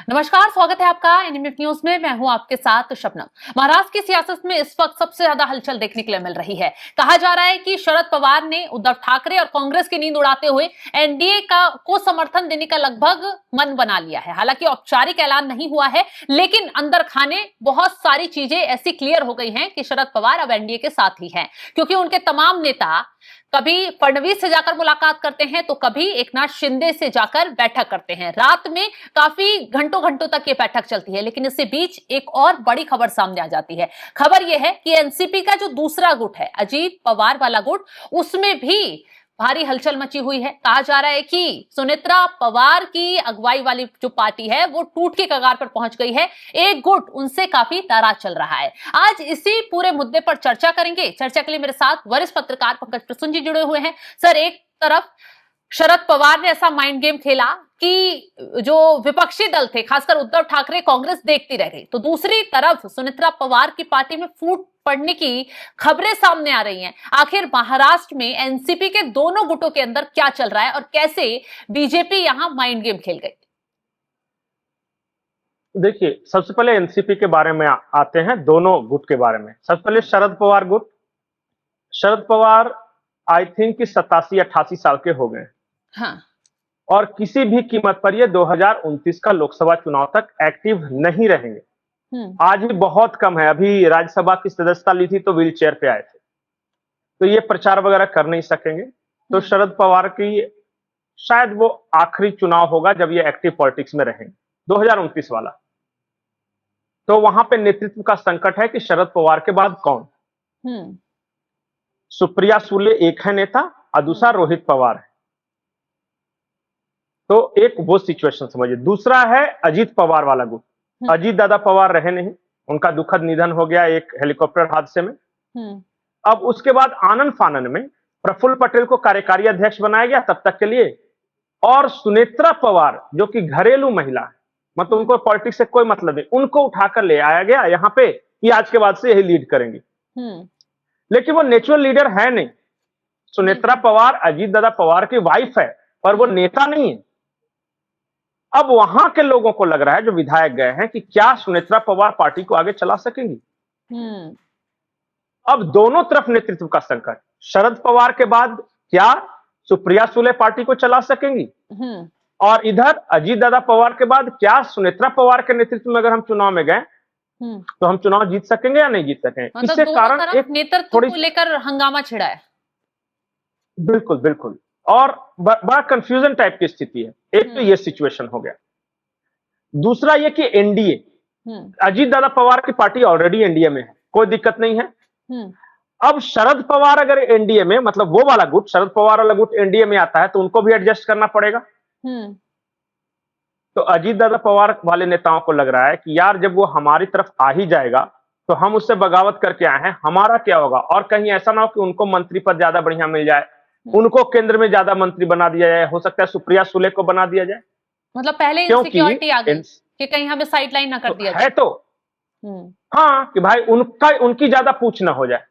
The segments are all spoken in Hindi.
नमस्कार, स्वागत है आपका एनएमएफ न्यूज में। मैं हूं आपके साथ शबनम। महाराष्ट्र की सियासत में इस वक्त सबसे ज्यादा हलचल देखने के लिए मिल रही है। कहा जा रहा है कि शरद पवार ने उद्धव ठाकरे और कांग्रेस की नींद उड़ाते हुए एनडीए को समर्थन देने का लगभग मन बना लिया है। हालांकि औपचारिक ऐलान नहीं हुआ है, लेकिन अंदर खाने बहुत सारी चीजें ऐसी क्लियर हो गई हैं कि शरद पवार अब एनडीए के साथ ही हैं, क्योंकि उनके तमाम नेता कभी फडणवीस से जाकर मुलाकात करते हैं तो कभी एकनाथ शिंदे से जाकर बैठक करते हैं। रात में काफी घंटों घंटों तक ये बैठक चलती है, लेकिन इससे बीच एक और बड़ी खबर सामने आ जाती है। खबर यह है कि एनसीपी का जो दूसरा गुट है, अजीत पवार वाला गुट, उसमें भी भारी हलचल मची हुई है। कहा जा रहा है कि सुनेत्रा पवार की अगुवाई वाली जो पार्टी है वो टूट के कगार पर पहुंच गई है। एक गुट उनसे काफी नाराज चल रहा है। आज इसी पूरे मुद्दे पर चर्चा करेंगे। चर्चा के लिए मेरे साथ वरिष्ठ पत्रकार पंकज प्रसून जी जुड़े हुए हैं। सर, एक तरफ शरद पवार ने ऐसा माइंड गेम खेला कि जो विपक्षी दल थे, खासकर उद्धव ठाकरे, कांग्रेस देखती रह गई, तो दूसरी तरफ सुनेत्रा पवार की पार्टी में फूट पड़ने की खबरें सामने आ रही हैं। आखिर महाराष्ट्र में एनसीपी के दोनों गुटों के अंदर क्या चल रहा है और कैसे बीजेपी यहां माइंड गेम खेल गई? देखिए, सबसे पहले एनसीपी के बारे में आते हैं, दोनों गुट के बारे में। सबसे पहले शरद पवार गुट। शरद पवार आई थिंक कि 87-88 साल के हो गए। हाँ। और किसी भी कीमत पर ये 2029 का लोकसभा चुनाव तक एक्टिव नहीं रहेंगे। आज भी बहुत कम है। अभी राज्यसभा की सदस्यता ली थी तो व्हील चेयर पे आए थे, तो ये प्रचार वगैरह कर नहीं सकेंगे। तो शरद पवार की शायद वो आखिरी चुनाव होगा जब ये एक्टिव पॉलिटिक्स में रहेंगे, 2029 वाला। तो वहां पे नेतृत्व का संकट है कि शरद पवार के बाद कौन। सुप्रिया सुले एक है नेता और दूसरा रोहित पवार है। तो एक वो सिचुएशन समझिए। दूसरा है अजीत पवार वाला गुट। अजीत दादा पवार रहे नहीं, उनका दुखद निधन हो गया एक हेलीकॉप्टर हादसे में। अब उसके बाद आनंद फानन में प्रफुल्ल पटेल को कार्यकारी अध्यक्ष बनाया गया तब तक के लिए, और सुनेत्रा पवार जो कि घरेलू महिला है, मतलब उनको पॉलिटिक्स से कोई मतलब नहीं, उनको उठाकर ले आया गया यहाँ पे कि आज के बाद से यही लीड करेंगे। लेकिन वो नेचुरल लीडर है नहीं। सुनेत्रा पवार अजीत दादा पवार की वाइफ है और वो नेता नहीं है। अब वहां के लोगों को लग रहा है, जो विधायक गए हैं, कि क्या सुनेत्रा पवार पार्टी को आगे चला सकेंगी। अब दोनों तरफ नेतृत्व का संकट। शरद पवार के बाद क्या सुप्रिया सुले पार्टी को चला सकेंगी, और इधर अजीत दादा पवार के बाद क्या सुनेत्रा पवार के नेतृत्व में अगर हम चुनाव में गए तो हम चुनाव जीत सकेंगे या नहीं जीत सकेंगे। मतलब इससे कारण एक नेतृत्व को लेकर हंगामा छिड़ा है। बिल्कुल बिल्कुल, और बड़ा कंफ्यूजन टाइप की स्थिति है। एक तो ये सिचुएशन हो गया। दूसरा ये कि एनडीए, अजीत दादा पवार की पार्टी ऑलरेडी एनडीए में है, कोई दिक्कत नहीं है। अब शरद पवार अगर एनडीए में, मतलब वो वाला गुट, शरद पवार वाला गुट एनडीए में आता है तो उनको भी एडजस्ट करना पड़ेगा। तो अजीत दादा पवार वाले नेताओं को लग रहा है कि यार जब वो हमारी तरफ आ ही जाएगा तो हम उससे बगावत करके आए हैं, हमारा क्या होगा। और कहीं ऐसा ना हो कि उनको मंत्री पद ज्यादा बढ़िया मिल जाए, उनको केंद्र में ज्यादा मंत्री बना दिया जाए, हो सकता है सुप्रिया सुले को बना दिया जाए। मतलब पहले इनसिक्योरिटी आ गई कि कहीं हमें साइडलाइन ना कर दिया जाए। है तो हाँ, कि भाई उनकी ज्यादा पूछ ना हो जाए।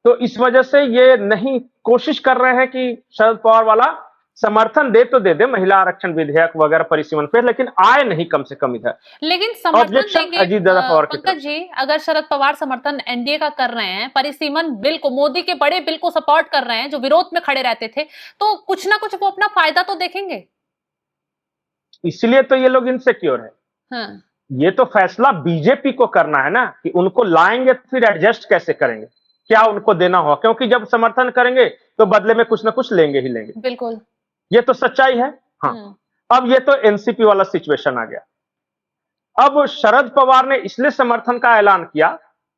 तो इस वजह से ये नहीं कोशिश कर रहे हैं कि शरद पवार वाला समर्थन दे तो दे महिला आरक्षण विधेयक वगैरह परिसीमन पे, लेकिन आए नहीं कम से कम इधर। लेकिन समर्थन देंगे अजीत दादा पवार की पंकज जी, अगर शरद पवार समर्थन एनडीए का कर रहे हैं, परिसीमन बिल को, मोदी के बड़े बिल को सपोर्ट कर रहे हैं जो विरोध में खड़े रहते थे, तो कुछ ना कुछ वो अपना फायदा तो देखेंगे। इसलिए तो ये लोग इनसिक्योर है। ये तो फैसला बीजेपी को करना है ना, कि उनको लाएंगे फिर एडजस्ट कैसे करेंगे, क्या उनको देना हो, क्योंकि जब समर्थन करेंगे तो बदले में कुछ ना कुछ लेंगे ही लेंगे। बिल्कुल, ये तो सच्चाई है। हाँ, अब ये तो एनसीपी वाला सिचुएशन आ गया। अब शरद पवार ने इसलिए समर्थन का ऐलान किया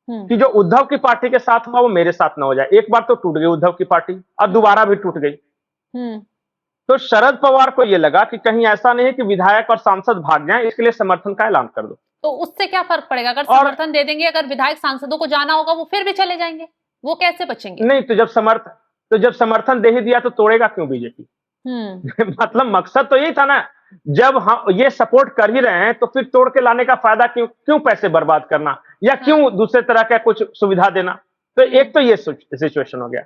कि जो उद्धव की पार्टी के साथ हुआ वो मेरे साथ ना हो जाए। एक बार तो टूट गई उद्धव की पार्टी, अब दोबारा भी टूट गई। तो शरद पवार को यह लगा कि कहीं ऐसा नहीं है कि विधायक और सांसद भाग जाएं, इसके लिए समर्थन का ऐलान कर दो। तो उससे क्या फर्क पड़ेगा? अगर समर्थन दे देंगे, अगर विधायक सांसदों को जाना होगा वो फिर भी चले जाएंगे, वो कैसे बचेंगे? नहीं, तो जब समर्थन दे ही दिया तो तोड़ेगा क्यों बीजेपी? मतलब मकसद तो यही था ना, जब हम ये सपोर्ट कर ही रहे हैं तो फिर तोड़ के लाने का फायदा क्यों पैसे बर्बाद करना, या क्यों दूसरे तरह का कुछ सुविधा देना। तो एक तो ये सिचुएशन हो गया।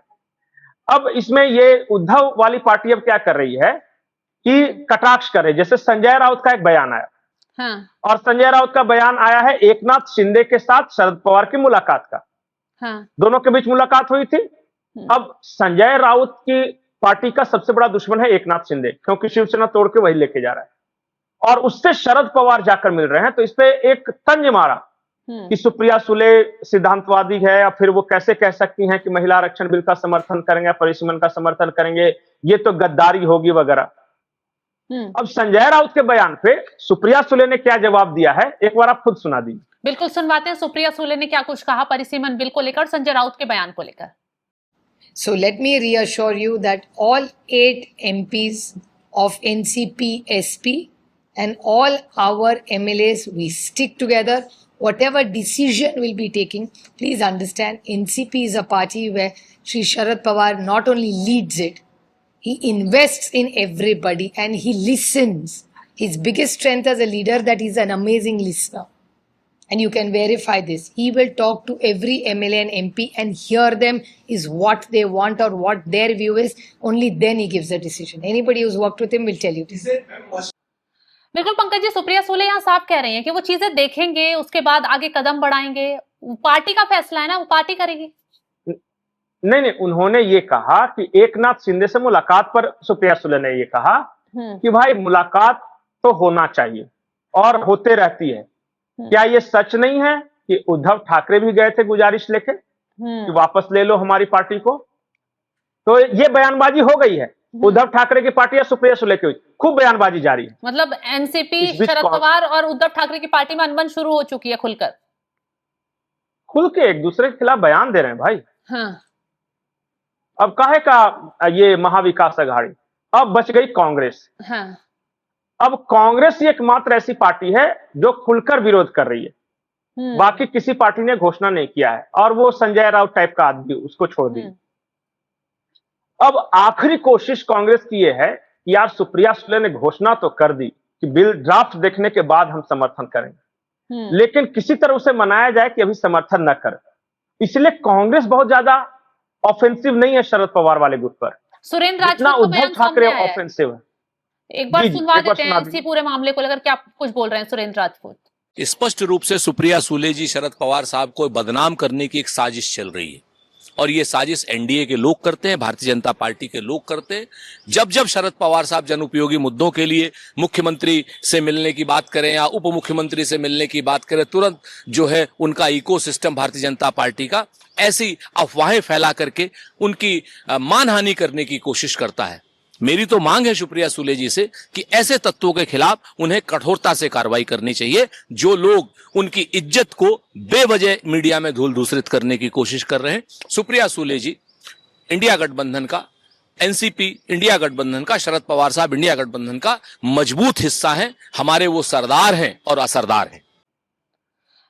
अब इसमें ये उद्धव वाली पार्टी अब क्या कर रही है कि कटाक्ष करे। जैसे संजय राउत का एक बयान आया, हाँ, और संजय राउत का बयान आया है एकनाथ शिंदे के साथ शरद पवार की मुलाकात का। हाँ, दोनों के बीच मुलाकात हुई थी। अब संजय राउत की पार्टी का सबसे बड़ा दुश्मन है एकनाथ शिंदे, क्योंकि शिवसेना तोड़ के वही लेके जा रहा है, और उससे शरद पवार जाकर मिल रहे हैं। तो इस पे एक तंज मारा कि सुप्रिया सुले सिद्धांतवादी है, या फिर वो कैसे कह सकती हैं कि महिला आरक्षण बिल का समर्थन करेंगे, परिसीमन का समर्थन करेंगे, ये तो गद्दारी होगी वगैरह। अब संजय राउत के बयान पे सुप्रिया सुले ने क्या जवाब दिया है, एक बार आप खुद सुना दीजिए। बिल्कुल सुनवाते हैं सुप्रिया सुले ने क्या कुछ कहा परिसीमन बिल को लेकर, संजय राउत के बयान को लेकर। So let me reassure you that all 8 MPs of NCP SP and all our MLAs, we stick together. Whatever decision we'll be taking, please understand NCP is a party where Shri Sharad Pawar not only leads it, he invests in everybody and he listens. His biggest strength as a leader that he's an amazing listener. And you can verify this. He will talk to every MLA and MP and hear them is what they want or what their view is. Only then he gives a decision. Anybody who's worked with him will tell you this. बिल्कुल पंकज जी, सुप्रिया सुले यहाँ साफ कह रही हैं कि वो चीजें देखेंगे, उसके बाद आगे कदम बढ़ाएंगे। पार्टी का फैसला है ना, वो पार्टी करेगी। नहीं, उन्होंने ये कहा कि एकनाथ शिंदे से मुलाकात पर सुप्रिया सुले ने ये कहा कि भाई मुलाकात तो होना चाहिए और होते रहती है। क्या ये सच नहीं है कि उद्धव ठाकरे भी गए थे गुजारिश लेके कि वापस ले लो हमारी पार्टी को? तो ये बयानबाजी हो गई है उद्धव ठाकरे की पार्टी या सुप्रिया सुले की, खूब बयानबाजी जारी है। मतलब एनसीपी शरद पवार और उद्धव ठाकरे की पार्टी में अनबन शुरू हो चुकी है, खुल के एक दूसरे के खिलाफ बयान दे रहे हैं भाई। हाँ। अब काहे का ये महाविकास अघाड़ी, अब बच गई कांग्रेस। हाँ। अब कांग्रेस ही एकमात्र ऐसी पार्टी है जो खुलकर विरोध कर रही है, बाकी किसी पार्टी ने घोषणा नहीं किया है, और वो संजय राउत टाइप का आदमी, उसको छोड़ दी। अब आखिरी कोशिश कांग्रेस की ये है कि यार सुप्रिया सुले ने घोषणा तो कर दी कि बिल ड्राफ्ट देखने के बाद हम समर्थन करेंगे, लेकिन किसी तरह उसे मनाया जाए कि अभी समर्थन न करे। इसलिए कांग्रेस बहुत ज्यादा ऑफेंसिव नहीं है शरद पवार वाले गुट पर, सुरेंद्र राजपूत का उद्धव ठाकरे ऑफेंसिव है। एक बार सुनवा देते हैं इसी पूरे मामले को लेकर, क्या कुछ बोल रहे हैं सुरेंद्र राजपूत। स्पष्ट रूप से सुप्रिया सुले जी शरद पवार साहब को बदनाम करने की एक साजिश चल रही है, और ये साजिश एनडीए के लोग करते हैं, भारतीय जनता पार्टी के लोग करते हैं। जब जब शरद पवार साहब जनउपयोगी मुद्दों के लिए मुख्यमंत्री से मिलने की बात करें या उप मुख्यमंत्री से मिलने की बात करें, तुरंत जो है उनका इकोसिस्टम भारतीय जनता पार्टी का ऐसी अफवाहें फैला करके उनकी मानहानि करने की कोशिश करता है। मेरी तो मांग है सुप्रिया सुले जी से कि ऐसे तत्वों के खिलाफ उन्हें कठोरता से कार्रवाई करनी चाहिए, जो लोग उनकी इज्जत को बेवजह मीडिया में धूल दूसरित करने की कोशिश कर रहे हैं। सुप्रिया सुले जी इंडिया गठबंधन का, एनसीपी इंडिया गठबंधन का, शरद पवार साहब इंडिया गठबंधन का मजबूत हिस्सा है। हमारे वो सरदार हैं और असरदार हैं।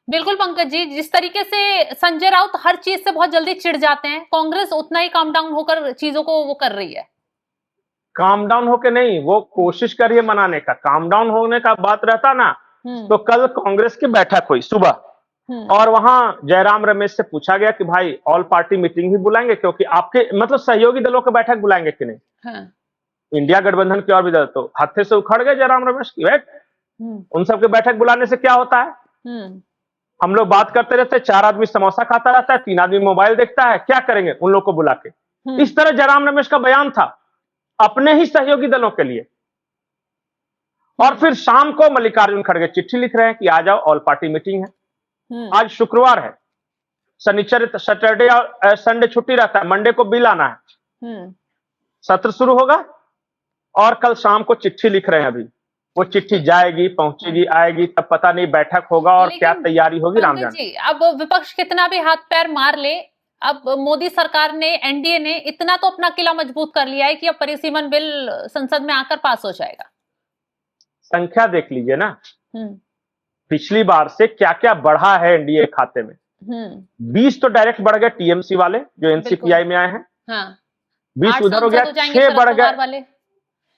बिल्कुल पंकज जी, जिस तरीके से संजय राउत हर चीज से बहुत जल्दी चिढ़ जाते हैं, कांग्रेस उतना ही काम डाउन होकर चीजों को वो कर रही है। काम डाउन होके नहीं, वो कोशिश कर रही है मनाने का। काम डाउन होने का बात रहता ना, तो कल कांग्रेस की बैठक हुई सुबह, और वहां जयराम रमेश से पूछा गया कि भाई ऑल पार्टी मीटिंग ही बुलाएंगे, क्योंकि आपके मतलब सहयोगी दलों की बैठक बुलाएंगे कि नहीं। हाँ। इंडिया गठबंधन के और भी दल तो हत्थे से उखड़ गए जयराम रमेश की बैठ। उन सबके बैठक बुलाने से क्या होता है? हम लोग बात करते रहते, 4 आदमी समोसा खाता रहता है, 3 आदमी मोबाइल देखता है, क्या करेंगे उन लोग को बुला के। इस तरह जयराम रमेश का बयान था अपने ही सहयोगी दलों के लिए। और फिर शाम को मल्लिकार्जुन खड़गे चिट्ठी लिख रहे हैं कि आ जाओ, ऑल पार्टी मीटिंग है। आज शुक्रवार है, शनिचर सैटरडे और संडे छुट्टी रहता है, मंडे को बिल आना है, सत्र शुरू होगा, और कल शाम को चिट्ठी लिख रहे हैं। अभी वो चिट्ठी जाएगी, पहुंचेगी, आएगी, तब पता नहीं बैठक होगा और क्या तैयारी होगी, राम जाने। अब विपक्ष कितना भी हाथ पैर मार ले, अब मोदी सरकार ने, एनडीए ने इतना तो अपना किला मजबूत कर लिया है कि अब परिसीमन बिल संसद में आकर पास हो जाएगा। संख्या देख लीजिए ना, पिछली बार से क्या क्या बढ़ा है एनडीए खाते में। 20 तो डायरेक्ट बढ़ गए टीएमसी वाले जो एनसीपीआई में आए हैं। हाँ। 20 उधर हो गया, 6 बढ़ गए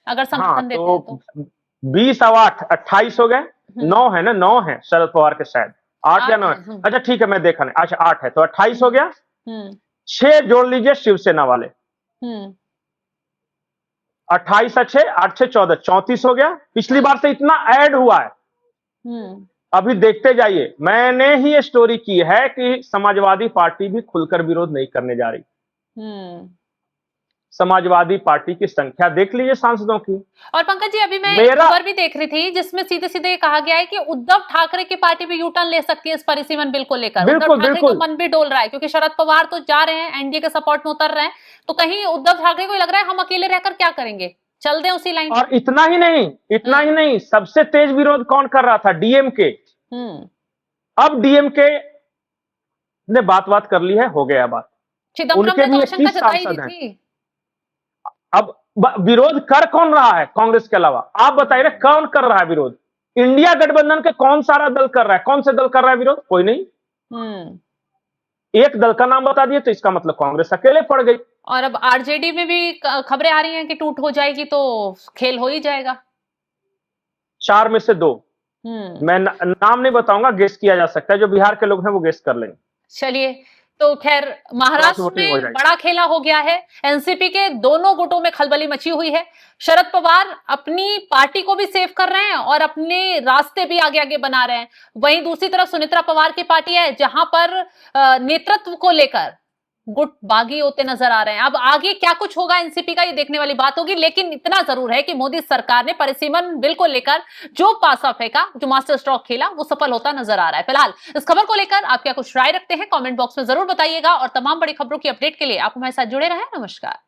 अगर समर्थन देते हैं तो 20 और 8 28 हो गए। 9 है ना, 9 है शरद पवार के शायद, 8 या 9 है। अच्छा ठीक है, मैं देखा नहीं। अच्छा 8 है तो 28 हो गया। 6 जोड़ लीजिए शिवसेना वाले, 28 अच्छे 8 से 14 34 हो गया। पिछली बार से इतना ऐड हुआ है। अभी देखते जाइए। मैंने ही ये स्टोरी की है कि समाजवादी पार्टी भी खुलकर विरोध नहीं करने जा रही। समाजवादी पार्टी की संख्या देख लीजिए सांसदों की। और पंकज जी, अभी मैं खबर भी देख रही थी जिसमें सीधे सीधे कहा गया है कि उद्धव ठाकरे की पार्टी भी यू टर्न ले सकती है इस परिसीमन बिल को लेकर। उद्धव ठाकरे का मन भी डोल रहा है क्योंकि शरद पवार तो जा रहे हैं, एनडीए के सपोर्ट में उतर रहे हैं, तो कहीं उद्धव ठाकरे को लग रहा है हम अकेले रहकर क्या करेंगे, चल दें उसी लाइन। और इतना ही नहीं, सबसे तेज विरोध कौन कर रहा था? डीएमके। अब डीएमके ने बात कर ली है, हो गया बात। चिदम्बरम ने तो आशंका जताई थी। अब विरोध कर कौन रहा है कांग्रेस के अलावा? आप बताइए कौन कर रहा है विरोध? इंडिया गठबंधन के कौन सारा दल कर रहा है? कौन से दल कर रहा है विरोध? कोई नहीं। एक दल का नाम बता दिए तो इसका मतलब कांग्रेस अकेले पड़ गई। और अब आरजेडी में भी खबरें आ रही हैं कि टूट हो जाएगी तो खेल हो ही जाएगा। 4 में से 2। मैं नाम नहीं बताऊंगा, गेस किया जा सकता है। जो बिहार के लोग हैं वो गेस कर लेंगे। चलिए, तो खैर महाराष्ट्र में बड़ा खेला हो गया है। एनसीपी के दोनों गुटों में खलबली मची हुई है। शरद पवार अपनी पार्टी को भी सेव कर रहे हैं और अपने रास्ते भी आगे आगे बना रहे हैं। वहीं दूसरी तरफ सुनेत्रा पवार की पार्टी है जहां पर नेतृत्व को लेकर गुट बागी होते नजर आ रहे हैं। अब आगे क्या कुछ होगा एनसीपी का, ये देखने वाली बात होगी। लेकिन इतना जरूर है कि मोदी सरकार ने परिसीमन बिल को लेकर जो पासा फेंका, जो मास्टर स्ट्रोक खेला, वो सफल होता नजर आ रहा है। फिलहाल इस खबर को लेकर आप क्या कुछ राय रखते हैं कमेंट बॉक्स में जरूर बताइएगा और तमाम बड़ी खबरों की अपडेट के लिए आप हमारे साथ जुड़े रहें। नमस्कार।